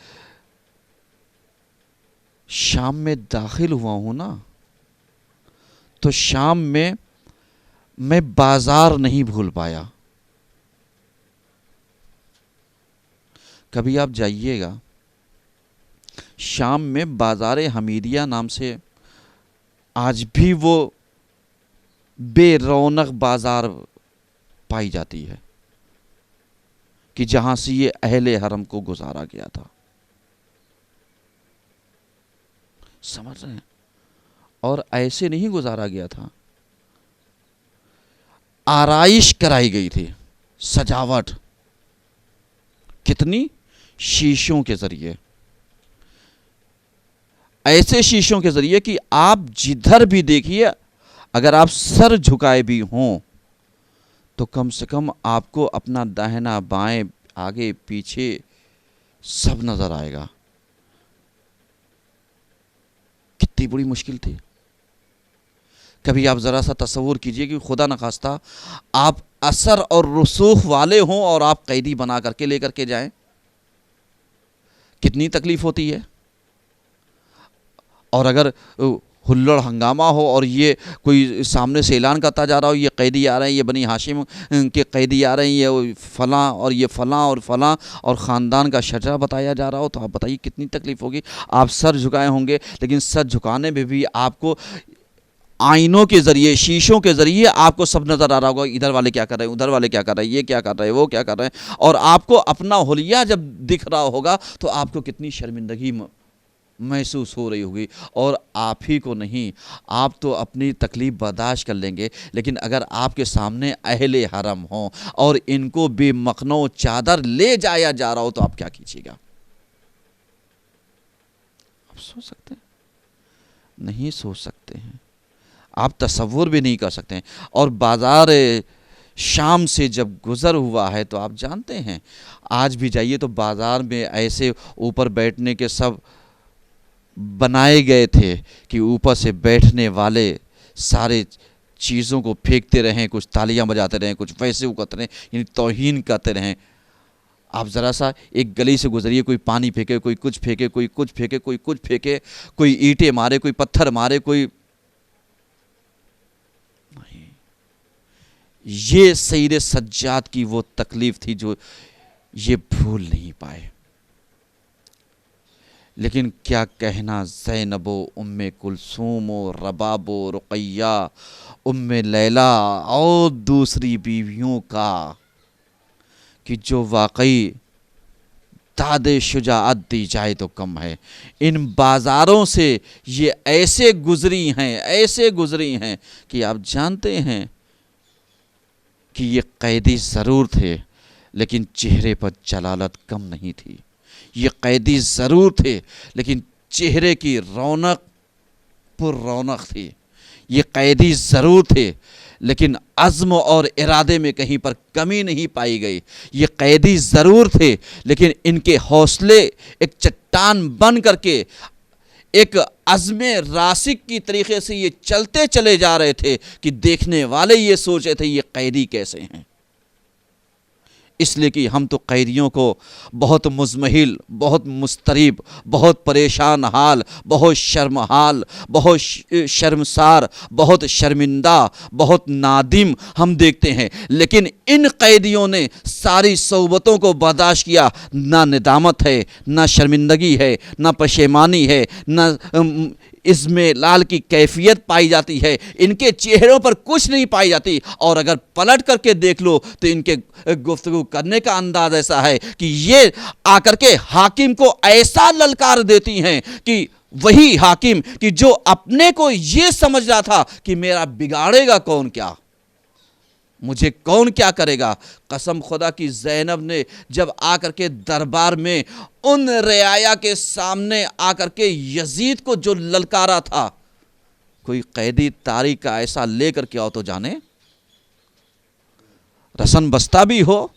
شام میں داخل ہوا ہوں نا، تو شام میں بازار نہیں بھول پایا۔ کبھی آپ جائیے گا شام میں بازار حمیدیہ نام سے، آج بھی وہ بے رونق بازار پائی جاتی ہے کہ جہاں سے یہ اہل حرم کو گزارا گیا تھا، سمجھ رہے ہیں؟ اور ایسے نہیں گزارا گیا تھا، آرائش کرائی گئی تھی، سجاوٹ کتنی، شیشوں کے ذریعے، ایسے شیشوں کے ذریعے کہ آپ جدھر بھی دیکھیے، اگر آپ سر جھکائے بھی ہوں تو کم سے کم آپ کو اپنا داہنا بائیں آگے پیچھے سب نظر آئے گا۔ کتنی بڑی مشکل تھی۔ کبھی آپ ذرا سا تصور کیجئے کہ خدا نخواستہ آپ اثر اور رسوخ والے ہوں اور آپ قیدی بنا کر کے لے کر کے جائیں، کتنی تکلیف ہوتی ہے۔ اور اگر ہلڑ ہنگامہ ہو اور یہ کوئی سامنے سے اعلان کرتا جا رہا ہو، یہ قیدی آ رہے ہیں، یہ بنی ہاشم کے قیدی آ رہے ہیں، یہ فلاں اور یہ فلاں اور فلاں، اور خاندان کا شجرہ بتایا جا رہا ہو، تو آپ بتائیے کتنی تکلیف ہوگی۔ آپ سر جھکائے ہوں گے، لیکن سر جھکانے میں بھی آپ کو آئینوں کے ذریعے، شیشوں کے ذریعے آپ کو سب نظر آ رہا ہوگا، ادھر والے کیا کر رہے ہیں، ادھر والے کیا کر رہے ہیں، یہ کیا کر رہے ہیں، وہ کیا کر رہے ہیں، اور آپ کو اپنا حلیہ جب دکھ رہا ہوگا تو آپ کو کتنی شرمندگی محسوس ہو رہی ہوگی۔ اور آپ ہی کو نہیں، آپ تو اپنی تکلیف برداشت کر لیں گے، لیکن اگر آپ کے سامنے اہل حرم ہوں اور ان کو بے مخنو چادر لے جایا جا رہا ہو تو آپ کیا کیجیے گا؟ آپ سوچ سکتے ہیں؟ نہیں سوچ سکتے ہیں، آپ تصور بھی نہیں کر سکتے ہیں۔ اور بازار شام سے جب گزر ہوا ہے تو آپ جانتے ہیں، آج بھی جائیے تو بازار میں ایسے اوپر بیٹھنے کے سب بنائے گئے تھے کہ اوپر سے بیٹھنے والے سارے چیزوں کو پھینکتے رہیں، کچھ تالیاں بجاتے رہیں، کچھ ویسے اکرتے رہیں، یعنی توہین کرتے رہیں۔ آپ ذرا سا ایک گلی سے گزریے، کوئی پانی پھینکے، کوئی کچھ پھینکے، کوئی کچھ پھینکے، کوئی کچھ پھینکے، کوئی اینٹیں مارے، کوئی پتھر مارے، کوئی نہیں۔ یہ سید سجاد کی وہ تکلیف تھی جو یہ بھول نہیں پائے۔ لیکن کیا کہنا زینب و ام کلثوم و رباب و رقیہ، ام لیلہ اور دوسری بیویوں کا، کہ جو واقعی داد شجاعت دی جائے تو کم ہے۔ ان بازاروں سے یہ ایسے گزری ہیں کہ آپ جانتے ہیں کہ یہ قیدی ضرور تھے لیکن چہرے پر جلالت کم نہیں تھی۔ یہ قیدی ضرور تھے لیکن چہرے کی رونق پر رونق تھی۔ یہ قیدی ضرور تھے لیکن عزم اور ارادے میں کہیں پر کمی نہیں پائی گئی۔ یہ قیدی ضرور تھے لیکن ان کے حوصلے ایک چٹان بن کر کے ایک عزم راسخ کی طریقے سے یہ چلتے چلے جا رہے تھے کہ دیکھنے والے یہ سوچ رہے تھے یہ قیدی کیسے ہیں۔ اس لیے کہ ہم تو قیدیوں کو بہت مضمحل، بہت مضطرب، بہت پریشان حال، بہت شرمحال، بہت شرمسار، بہت شرمندہ، بہت نادم ہم دیکھتے ہیں، لیکن ان قیدیوں نے ساری صعوبتوں کو برداشت کیا۔ نہ ندامت ہے، نہ شرمندگی ہے، نہ پشیمانی ہے، نہ اس میں لال کی کیفیت پائی جاتی ہے، ان کے چہروں پر کچھ نہیں پائی جاتی۔ اور اگر پلٹ کر کے دیکھ لو تو ان کے گفتگو کرنے کا انداز ایسا ہے کہ یہ آ کر کے حاکم کو ایسا للکار دیتی ہیں کہ وہی حاکم کہ جو اپنے کو یہ سمجھ رہا تھا کہ میرا بگاڑے گا کون کیا، مجھے کون کیا کرے گا۔ قسم خدا کی زینب نے جب آ کر کے دربار میں ان رعایا کے سامنے آ کر کے یزید کو جو للکارا تھا، کوئی قیدی تاریخ کا ایسا لے کر کے آؤ تو جانے، رسن بستہ بھی ہو،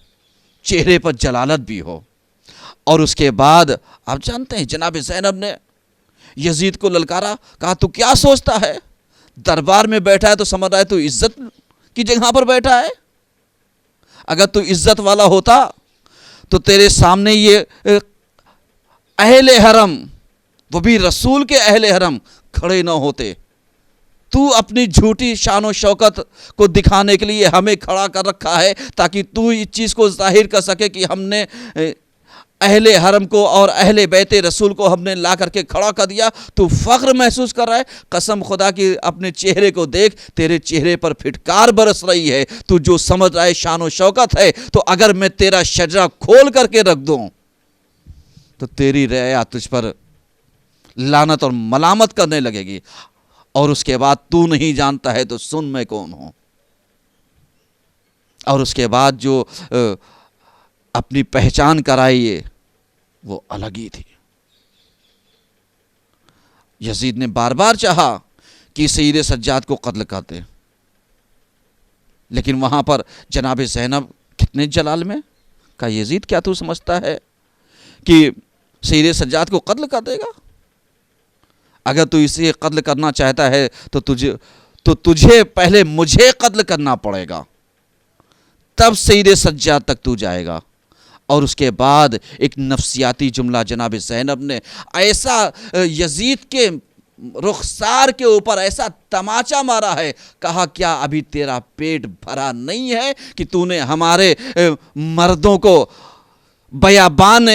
چہرے پر جلالت بھی ہو۔ اور اس کے بعد آپ جانتے ہیں جناب زینب نے یزید کو للکارا، کہا تو کیا سوچتا ہے، دربار میں بیٹھا ہے تو سمجھ رہا ہے تو عزت کی جگہ پر بیٹھا ہے، اگر تو عزت والا ہوتا تو تیرے سامنے یہ اہل حرم، وہ بھی رسول کے اہل حرم، کھڑے نہ ہوتے۔ تو اپنی جھوٹی شان و شوکت کو دکھانے کے لیے ہمیں کھڑا کر رکھا ہے تاکہ تو اس چیز کو ظاہر کر سکے کہ ہم نے اہل حرم کو اور اہل بیت رسول کو ہم نے لا کر کے کھڑا کر دیا۔ تو فخر محسوس کر رہا ہے، قسم خدا کی اپنے چہرے کو دیکھ، تیرے چہرے پر پھٹکار برس رہی ہے۔ تو جو سمجھ رہا ہے شان و شوکت ہے، تو اگر میں تیرا شجرہ کھول کر کے رکھ دوں تو تیری رعایا تجھ پر لعنت اور ملامت کرنے لگے گی، اور اس کے بعد تو نہیں جانتا ہے تو سن میں کون ہوں۔ اور اس کے بعد جو اپنی پہچان کرائیے وہ الگ ہی تھی۔ یزید نے بار بار چاہا کہ سید سجاد کو قتل کر دے، لیکن وہاں پر جناب زینب کتنے جلال میں، کہا یزید کیا تو سمجھتا ہے کہ سید سجاد کو قتل کر دے گا؟ اگر تو اسے قتل کرنا چاہتا ہے تو تجھے پہلے مجھے قتل کرنا پڑے گا، تب سید سجاد تک تو جائے گا۔ اور اس کے بعد ایک نفسیاتی جملہ جناب زینب نے ایسا یزید کے رخسار کے اوپر ایسا تماچا مارا ہے، کہا کیا ابھی تیرا پیٹ بھرا نہیں ہے کہ تو نے ہمارے مردوں کو بیابان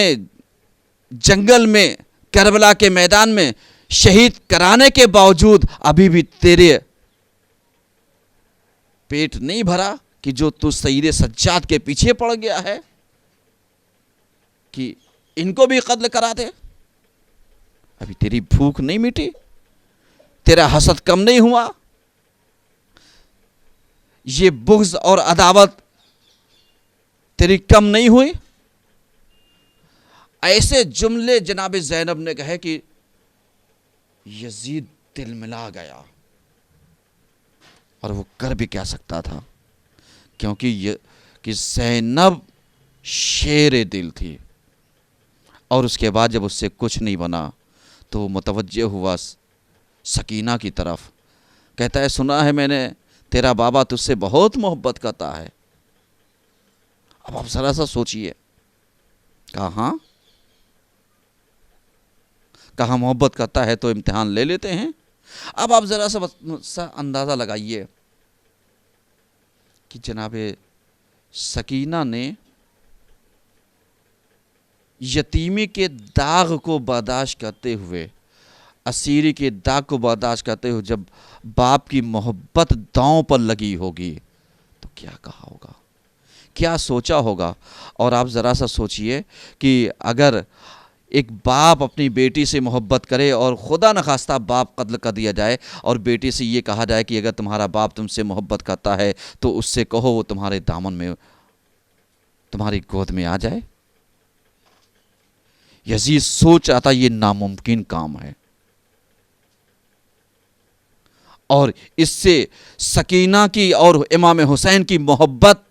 جنگل میں، کربلا کے میدان میں شہید کرانے کے باوجود ابھی بھی تیرے پیٹ نہیں بھرا کہ جو تو سید سجاد کے پیچھے پڑ گیا ہے کہ ان کو بھی قتل کرا دے؟ ابھی تیری بھوک نہیں مٹی، تیرا حسد کم نہیں ہوا، یہ بغض اور عداوت تیری کم نہیں ہوئی؟ ایسے جملے جناب زینب نے کہے کہ یزید دل ملا گیا، اور وہ کر بھی کیا سکتا تھا، کیونکہ زینب شیر دل تھی۔ اور اس کے بعد جب اس سے کچھ نہیں بنا تو وہ متوجہ ہوا سکینہ کی طرف، کہتا ہے سنا ہے میں نے تیرا بابا تجھ سے بہت محبت کرتا ہے۔ اب آپ ذرا سا سوچئے، کہاں محبت کرتا ہے تو امتحان لے لیتے ہیں۔ اب آپ ذرا سا اندازہ لگائیے کہ جناب سکینہ نے یتیمی کے داغ کو برداشت کرتے ہوئے، اسیری کے داغ کو برداشت کرتے ہوئے جب باپ کی محبت داؤں پر لگی ہوگی تو کیا کہا ہوگا، کیا سوچا ہوگا۔ اور آپ ذرا سا سوچئے کہ اگر ایک باپ اپنی بیٹی سے محبت کرے اور خدا نخواستہ باپ قتل کر دیا جائے، اور بیٹی سے یہ کہا جائے کہ اگر تمہارا باپ تم سے محبت کرتا ہے تو اس سے کہو وہ تمہارے دامن میں، تمہاری گود میں آ جائے۔ یزید سوچ رہا تھا یہ ناممکن کام ہے، اور اس سے سکینہ کی اور امام حسین کی محبت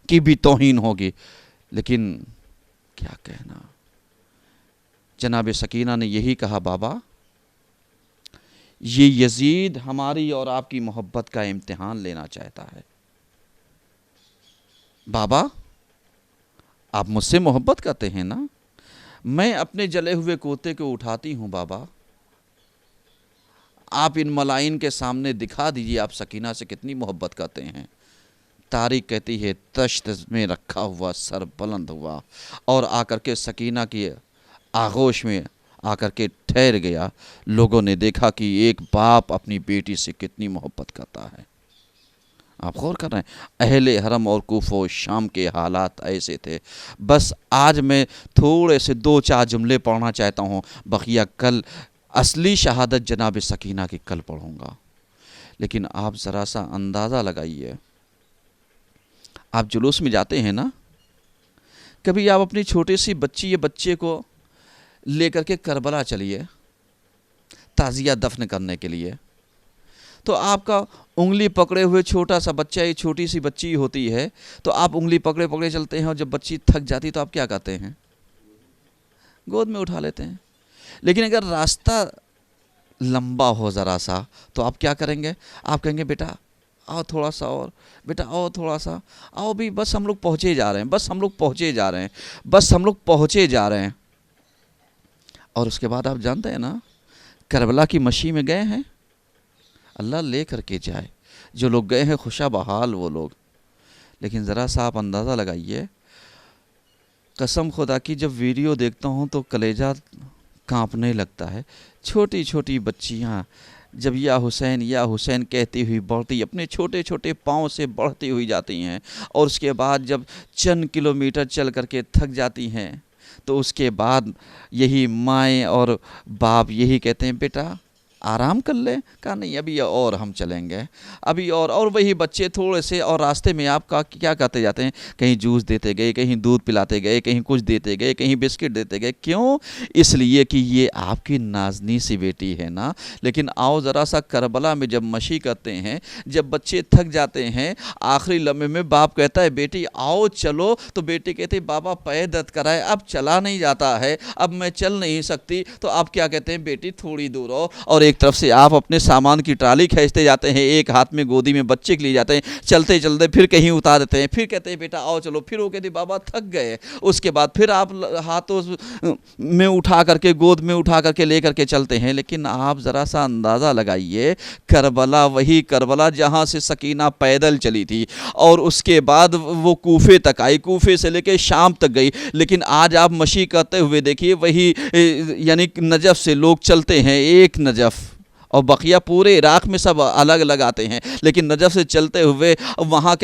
کی بھی توہین ہوگی۔ لیکن کیا کہنا، جناب سکینہ نے یہی کہا، بابا یہ یزید ہماری اور آپ کی محبت کا امتحان لینا چاہتا ہے۔ بابا آپ مجھ سے محبت کرتے ہیں نا؟ میں اپنے جلے ہوئے کوتے کو اٹھاتی ہوں بابا، آپ ان ملائن کے سامنے دکھا دیجئے آپ سکینہ سے کتنی محبت کرتے ہیں۔ طارق کہتی ہے تشت میں رکھا ہوا سر بلند ہوا اور آ کر کے سکینہ کی آغوش میں آ کر کے ٹھہر گیا۔ لوگوں نے دیکھا کہ ایک باپ اپنی بیٹی سے کتنی محبت کرتا ہے۔ آپ غور کر رہے ہیں، اہل حرم اور کوفہ و شام کے حالات ایسے تھے۔ بس آج میں تھوڑے سے 2-4 جملے پڑھنا چاہتا ہوں، بقیہ کل اصلی شہادت جناب سکینہ کی کل پڑھوں گا۔ لیکن آپ ذرا سا اندازہ لگائیے، آپ جلوس میں جاتے ہیں نا، کبھی آپ اپنی چھوٹی سی بچی یا بچے کو لے کر کے کربلا چلیے تعزیہ دفن کرنے کے لیے، تو آپ کا انگلی پکڑے ہوئے چھوٹا سا بچہ، یہ چھوٹی سی بچی ہوتی ہے، تو آپ انگلی پکڑے پکڑے چلتے ہیں، اور جب بچی تھک جاتی تو آپ کیا کرتے ہیں؟ گود میں اٹھا لیتے ہیں۔ لیکن اگر راستہ لمبا ہو ذرا سا تو آپ کیا کریں گے؟ آپ کہیں گے بیٹا آؤ تھوڑا سا اور، بیٹا آؤ تھوڑا سا، آؤ بھی، بس ہم لوگ پہنچے جا رہے ہیں، بس ہم لوگ پہنچے جا رہے ہیں، بس ہم لوگ پہنچے جا رہے ہیں۔ اور اس کے بعد آپ جانتے ہیں نا، کربلا کی مشی میں گئے ہیں، اللہ لے کر کے جائے، جو لوگ گئے ہیں خوشا بحال وہ لوگ۔ لیکن ذرا سا آپ اندازہ لگائیے، قسم خدا کی جب ویڈیو دیکھتا ہوں تو کلیجہ کانپنے لگتا ہے۔ چھوٹی چھوٹی بچیاں جب یا حسین کہتی ہوئی بڑھتی، اپنے چھوٹے چھوٹے پاؤں سے بڑھتی ہوئی جاتی ہیں، اور اس کے بعد جب چند کلومیٹر چل کر کے تھک جاتی ہیں، تو اس کے بعد یہی مائیں اور باپ یہی کہتے ہیں بیٹا آرام کر لیں، کہا نہیں ابھی اور ہم چلیں گے، ابھی اور وہی بچے تھوڑے سے، اور راستے میں آپ کا کیا کرتے جاتے ہیں؟ کہیں جوس دیتے گئے، کہیں دودھ پلاتے گئے، کہیں کچھ دیتے گئے، کہیں بسکٹ دیتے گئے۔ کیوں؟ اس لیے کہ یہ آپ کی نازنی سی بیٹی ہے نا۔ لیکن آؤ ذرا سا کربلا میں جب مشی کرتے ہیں، جب بچے تھک جاتے ہیں، آخری لمحے میں باپ کہتا ہے بیٹی آؤ چلو، تو بیٹی کہتی بابا پیر درد کرائے، اب چلا نہیں جاتا ہے، اب میں چل نہیں سکتی، تو آپ کیا کہتے ہیں؟ بیٹی تھوڑی دور ہو، اور ایک طرف سے آپ اپنے سامان کی ٹرالی کھینچتے جاتے ہیں، ایک ہاتھ میں گودی میں بچے کے لیے جاتے ہیں، چلتے چلتے پھر کہیں اتار دیتے ہیں، پھر کہتے ہیں بیٹا آؤ چلو، پھر وہ کہتے ہیں بابا تھک گئے، اس کے بعد پھر آپ ہاتھوں میں اٹھا کر کے، گود میں اٹھا کر کے لے کر کے چلتے ہیں۔ لیکن آپ ذرا سا اندازہ لگائیے، کربلا وہی کربلا جہاں سے سکینہ پیدل چلی تھی، اور اس کے بعد وہ کوفے تک آئی، کوفے سے لے کے شام تک گئی۔ لیکن آج آپ مشی کرتے ہوئے دیکھیے، وہی یعنی نجف سے لوگ چلتے ہیں، ایک نجف، اور بقیہ پورے عراق میں سب الگ الگ آتے ہیں، لیکن نجف سے چلتے ہوئے وہاں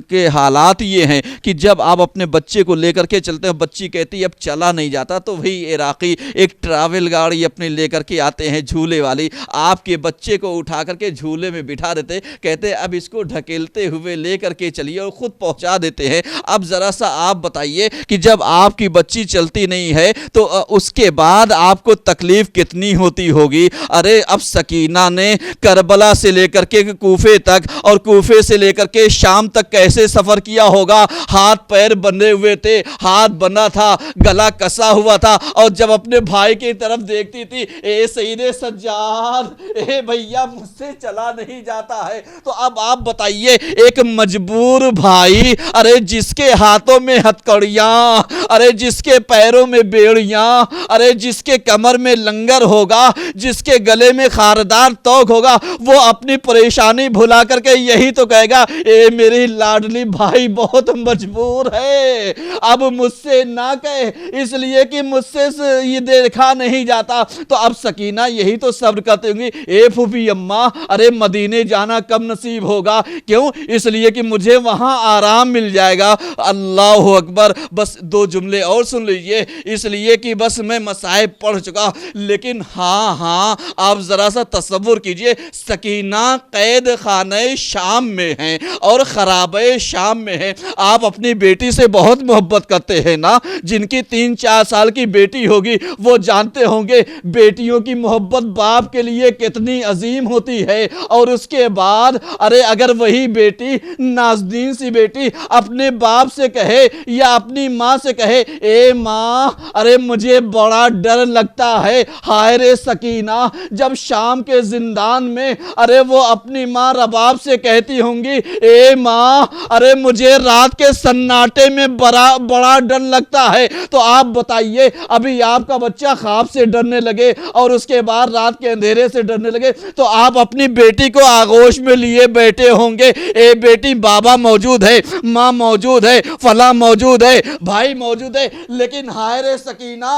کے حالات یہ ہیں کہ جب آپ اپنے بچے کو لے کر کے چلتے ہیں، بچی کہتی ہے اب چلا نہیں جاتا، تو وہی عراقی ایک ٹریول گاڑی اپنے لے کر کے آتے ہیں جھولے والی، آپ کے بچے کو اٹھا کر کے جھولے میں بٹھا دیتے، کہتے اب اس کو ڈھکیلتے ہوئے لے کر کے چلیے، اور خود پہنچا دیتے ہیں۔ اب ذرا سا آپ بتائیے کہ جب آپ کی بچی چلتی نہیں ہے تو اس کے بعد آپ کو تکلیف کتنی ہوتی ہوگی۔ ارے اب سکینہ نے کربلا سے لے کر کے کوفے تک، اور کوفے سے لے کر کے شام تک کیسے سفر کیا ہوگا؟ ہاتھ پیر بندھے ہوئے تھے، ہاتھ بندھا تھا، گلا کسا ہوا تھا، اور جب اپنے بھائی کی طرف دیکھتی تھی، اے سید سجاد، اے بھیا مجھ سے چلا نہیں جاتا ہے، تو اب آپ بتائیے ایک مجبور بھائی، ارے جس کے ہاتھوں میں ہتکڑیاں، ارے جس کے پیروں میں بیڑیاں، ارے جس کے کمر میں لنگر ہوگا، جس کے گلے میں خاردار توق ہوگا، وہ اپنی پریشانی بھلا کر کے یہی تو کہے گا اے میری لاڈلی بھائی بہت مجبور ہے، اب مجھ سے نہ کہے، اس لیے کہ مجھ سے یہ دیکھا نہیں جاتا۔ تو اب سکینہ یہی تو صبر کرتے ہوں گی، اے پھوپھی اماں، ارے مدینے جانا کب نصیب ہوگا؟ کیوں؟ اس لیے کہ مجھے وہاں آرام مل جائے گا۔ اللہ اکبر۔ بس 2 جملے اور سن لیجئے، اس لیے کہ بس میں مصائب پڑھ چکا، لیکن ہاں آپ ذرا سا تصور کیجئے، سکینہ قید خانہ شام میں ہیں اور خرابہ شام میں ہیں۔ آپ اپنی بیٹی سے بہت محبت کرتے ہیں نا، جن کی 3-4 سال کی بیٹی ہوگی وہ جانتے ہوں گے بیٹیوں کی محبت باپ کے لیے کتنی عظیم ہوتی ہے۔ اور اس کے بعد ارے اگر وہی بیٹی، نازنین سی بیٹی، اپنے باپ سے کہے یا اپنی ماں سے کہے اے ماں ارے مجھے بڑا ڈر لگتا ہے، ہائے رے سکینہ، جب شام شام کے زندان میں ارے وہ اپنی ماں رباب سے کہتی ہوں گی اے ماں ارے مجھے رات کے سناٹے میں بڑا ڈر لگتا ہے. تو آپ بتائیے ابھی آپ کا بچہ خواب سے ڈرنے لگے اور اس کے بعد رات کے اندھیرے سے ڈرنے لگے تو آپ اپنی بیٹی کو آغوش میں لیے بیٹھے ہوں گے اے بیٹی بابا موجود ہے, ماں موجود ہے, فلاں موجود ہے, بھائی موجود ہے. لیکن ہائے رے سکینہ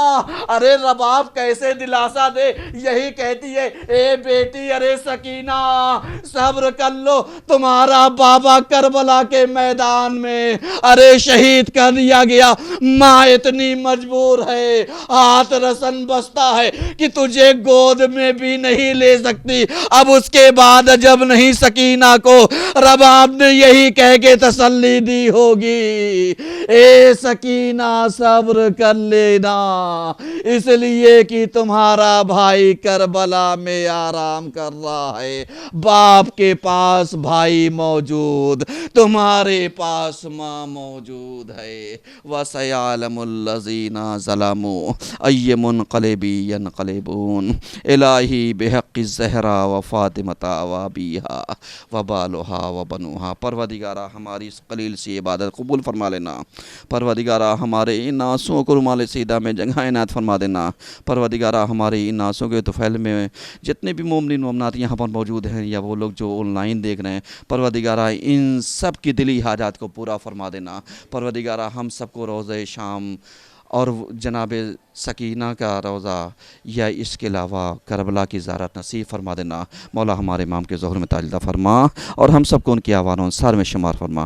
ارے رباب کیسے دلاسا دے, یہی کہتی ہے اے بیٹی ارے سکینہ صبر کر لو, تمہارا بابا کربلا کے میدان میں ارے شہید کر دیا گیا. ماں اتنی مجبور ہے, ہاتھ رسن بستا ہے کہ تجھے گود میں بھی نہیں لے سکتی. اب اس کے بعد جب نہیں سکینہ کو رباب نے یہی کہہ کے تسلی دی ہوگی اے سکینہ صبر کر لینا, اس لیے کہ تمہارا بھائی کربلا میں آرام کر رہا ہے. باپ کے پاس بھائی موجود, تمہارے پاس ماں موجود ہے. وَسَيَعْلَمُ الَّذِينَ ظَلَمُوا أَيَّ مُنْقَلِبٍ يَنْقَلِبُونَ الہی بحق الزہرا وفاطمۃ وابیہا وبالہا وبنوہا. پروردگارہ ہماری اس قلیل سی عبادت قبول فرما لینا. پروردگارہ ہمارے ان آنسوؤں کو رومال سیدہ میں جگہ عنایت فرما دینا. پروردگارہ ہمارے ان آنسوؤں کے طفیل میں جتنے بھی مومنین مومنات یہاں پر موجود ہیں یا وہ لوگ جو آن لائن دیکھ رہے ہیں, پروردگارہ ان سب کی دلی حاجات کو پورا فرما دینا. پروردگارہ ہم سب کو روزہ شام اور جناب سکینہ کا روزہ یا اس کے علاوہ کربلا کی زیارت نصیب فرما دینا. مولا ہمارے امام کے ظہر میں تاج عطا فرما اور ہم سب کو ان کی آوان و انصار میں شمار فرما.